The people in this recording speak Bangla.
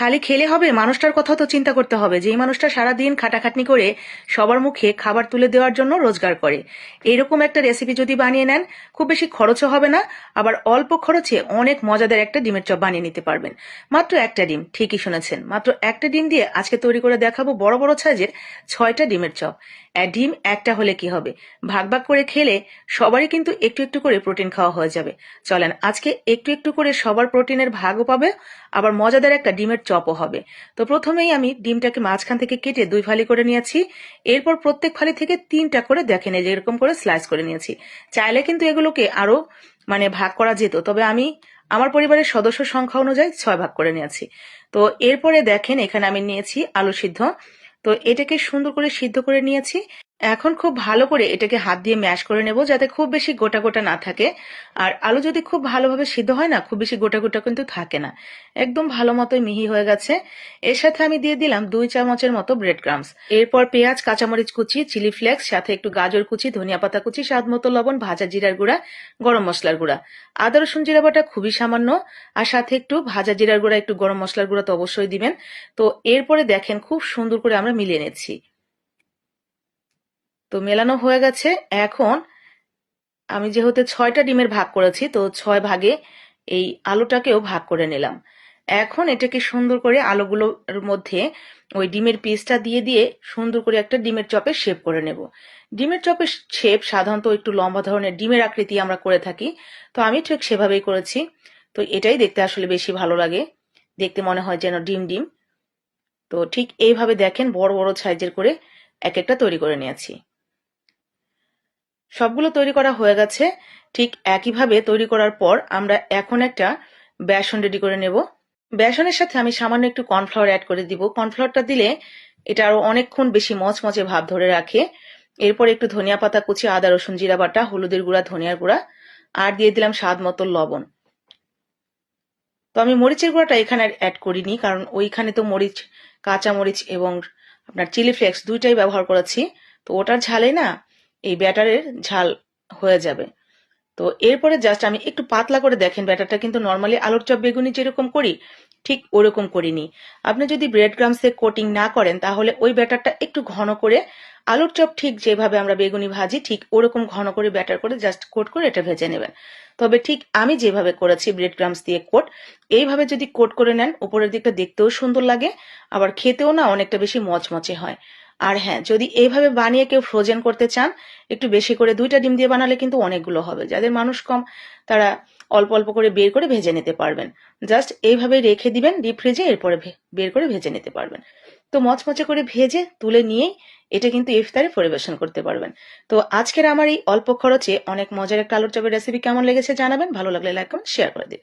খালি খেলে হবে, মানুষটার কথা তো চিন্তা করতে হবে, যেই মানুষটা সারাদিন খাটাখাটনি করে সবার মুখে খাবার তুলে দেওয়ার জন্য রোজগার করে। এরকম একটা রেসিপি যদি বানিয়ে নেন, খুব বেশি খরচও হবে না, আবার অল্প খরচে অনেক মজাদার একটা ডিমের চপ বানিয়ে নিতে পারবেন। মাত্র একটা ডিম, ঠিকই শুনেছেন, মাত্র একটা ডিম দিয়ে আজকে তৈরি করে দেখাবো বড় বড় সাইজের 6টা ডিমের চপ। ডিম একটা হলে কি হবে, ভাগ ভাগ করে খেলে সবারই কিন্তু একটু একটু করে প্রোটিন খাওয়া হয়ে যাবে। চলেন আজকে একটু একটু করে সবার প্রোটিনের ভাগও পাবে, আবার মজাদার একটা ডিমের চপও হবে। তো প্রথমেই আমি ডিমটাকে মাঝখান থেকে কেটে 2 ফালি করে নিয়েছি। এরপর প্রত্যেক ফালি থেকে 3টা করে দেখেন এই যে এরকম করে স্লাইস করে নিয়েছি। চাইলে কিন্তু এগুলোকে আরো ভাগ করা যেত, তবে আমি আমার পরিবারের সদস্য সংখ্যা অনুযায়ী 6 ভাগ করে নিয়েছি। তো এরপরে দেখেন এখানে আমি নিয়েছি আলু সিদ্ধ। তো এটাকে সুন্দর করে সিদ্ধ করে নিয়েছি। এখন খুব ভালো করে এটাকে হাত দিয়ে ম্যাশ করে নেব, যাতে খুব বেশি গোটা গোটা না থাকে। আর আলু যদি খুব ভালোভাবে সিদ্ধ হয় না, খুব বেশি গোটা গোটা কিন্তু থাকে না, একদম ভালো মতোই মিহি হয়ে গেছে। এর সাথে আমি দিয়ে দিলাম 2 চামচের মতো ব্রেড ক্রামস। এরপর পেঁয়াজ, কাঁচামরিচ কুচি, চিলি ফ্লেক্স, সাথে একটু গাজর কুচি, ধনিয়া পাতা কুচি, স্বাদ মতো লবণ, ভাজা জিরার গুঁড়া, গরম মশলার গুঁড়া, আদা রসুন জিরা বাটা খুবই সামান্য, আর সাথে একটু ভাজা জিরার গুঁড়া, একটু গরম মশলার গুঁড়া তো অবশ্যই দিবেন। তো এরপরে দেখেন খুব সুন্দর করে আমরা মিলিয়ে নিচ্ছি। তো মেলানো হয়ে গেছে। এখন আমি যেহেতু 6টা ডিমের ভাগ করেছি, তো 6 ভাগে এই আলুটাকেও ভাগ করে নিলাম। এখন এটাকে সুন্দর করে আলুগুলোর মধ্যে ওই ডিমের পিসটা দিয়ে দিয়ে সুন্দর করে একটা ডিমের চপের শেপ করে নেব। ডিমের চপের শেপ সাধারণত একটু লম্বা ধরনের ডিমের আকৃতি আমরা করে থাকি, তো আমি ঠিক সেভাবেই করেছি। তো এটাই দেখতে আসলে বেশি ভালো লাগে, দেখতে মনে হয় যেন ডিম ডিম। তো ঠিক এইভাবে দেখেন বড় বড় সাইজের করে এক একটা তৈরি করে নিয়েছি। সবগুলো তৈরি করা হয়ে গেছে। ঠিক একইভাবে তৈরি করার পর আমরা এখন একটা বেসন রেডি করে নেব। বেসনের সাথে আমি সামান্য একটু কর্নফ্লাওয়ার অ্যাড করে দিব। কর্নফ্লাওয়ারটা দিলে এটা আরো অনেকক্ষণ বেশি মচমচে ভাব ধরে রাখে। এরপর একটু ধনিয়া পাতা কুচি, আদা রসুন জিরা বাটা, হলুদের গুঁড়া, ধনিয়ার গুঁড়া, আর দিয়ে দিলাম স্বাদ মতো লবণ। তো আমি মরিচের গুঁড়াটা এখানে অ্যাড করিনি, কারণ ওইখানে তো মরিচ, কাঁচা মরিচ এবং আপনার চিলি ফ্লেক্স দুইটাই ব্যবহার করেছি। তো ওটার ঝালে না এই ব্যাটারের ঝাল হয়ে যাবে। তো এরপরে জাস্ট আমি একটু পাতলা করে দেখেন, ব্যাটারটা কিন্তু নর্মালি আলুর চপ বেগুনি যেরকম করি ঠিক ওরকম করিনি। আপনি যদি ব্রেড ক্রামসে কোটিং না করেন, তাহলে ওই ব্যাটারটা একটু ঘন করে আলুর চপ ঠিক যেভাবে আমরা বেগুনি ভাজি ঠিক ওরকম ঘন করে ব্যাটার করে জাস্ট কোট করে এটা ভেজে নেবেন। তবে ঠিক আমি যেভাবে করেছি ব্রেড ক্রামস দিয়ে কোট, এইভাবে যদি কোট করে নেন উপরের দিকটা দেখতেও সুন্দর লাগে, আবার খেতেও না অনেকটা বেশি মচমচে হয়। আর হ্যাঁ, যদি এইভাবে বানিয়ে কেউ ফ্রোজেন করতে চান, একটু বেশি করে 2টা ডিম দিয়ে বানালে কিন্তু অনেকগুলো হবে। যাদের মানুষ কম তারা অল্প অল্প করে বের করে ভেজে নিতে পারবেন। জাস্ট এইভাবে রেখে দিবেন ডিপ ফ্রিজে, এরপরে বের করে ভেজে নিতে পারবেন। তো মচমচে করে ভেজে তুলে নিয়েই এটা কিন্তু ইফতারে পরিবেশন করতে পারবেন। তো আজকের আমার এই অল্প খরচে অনেক মজার একটা আলুর চপের রেসিপি কেমন লেগেছে জানাবেন। ভালো লাগলে লাইক কমেন্ট শেয়ার করে দিন।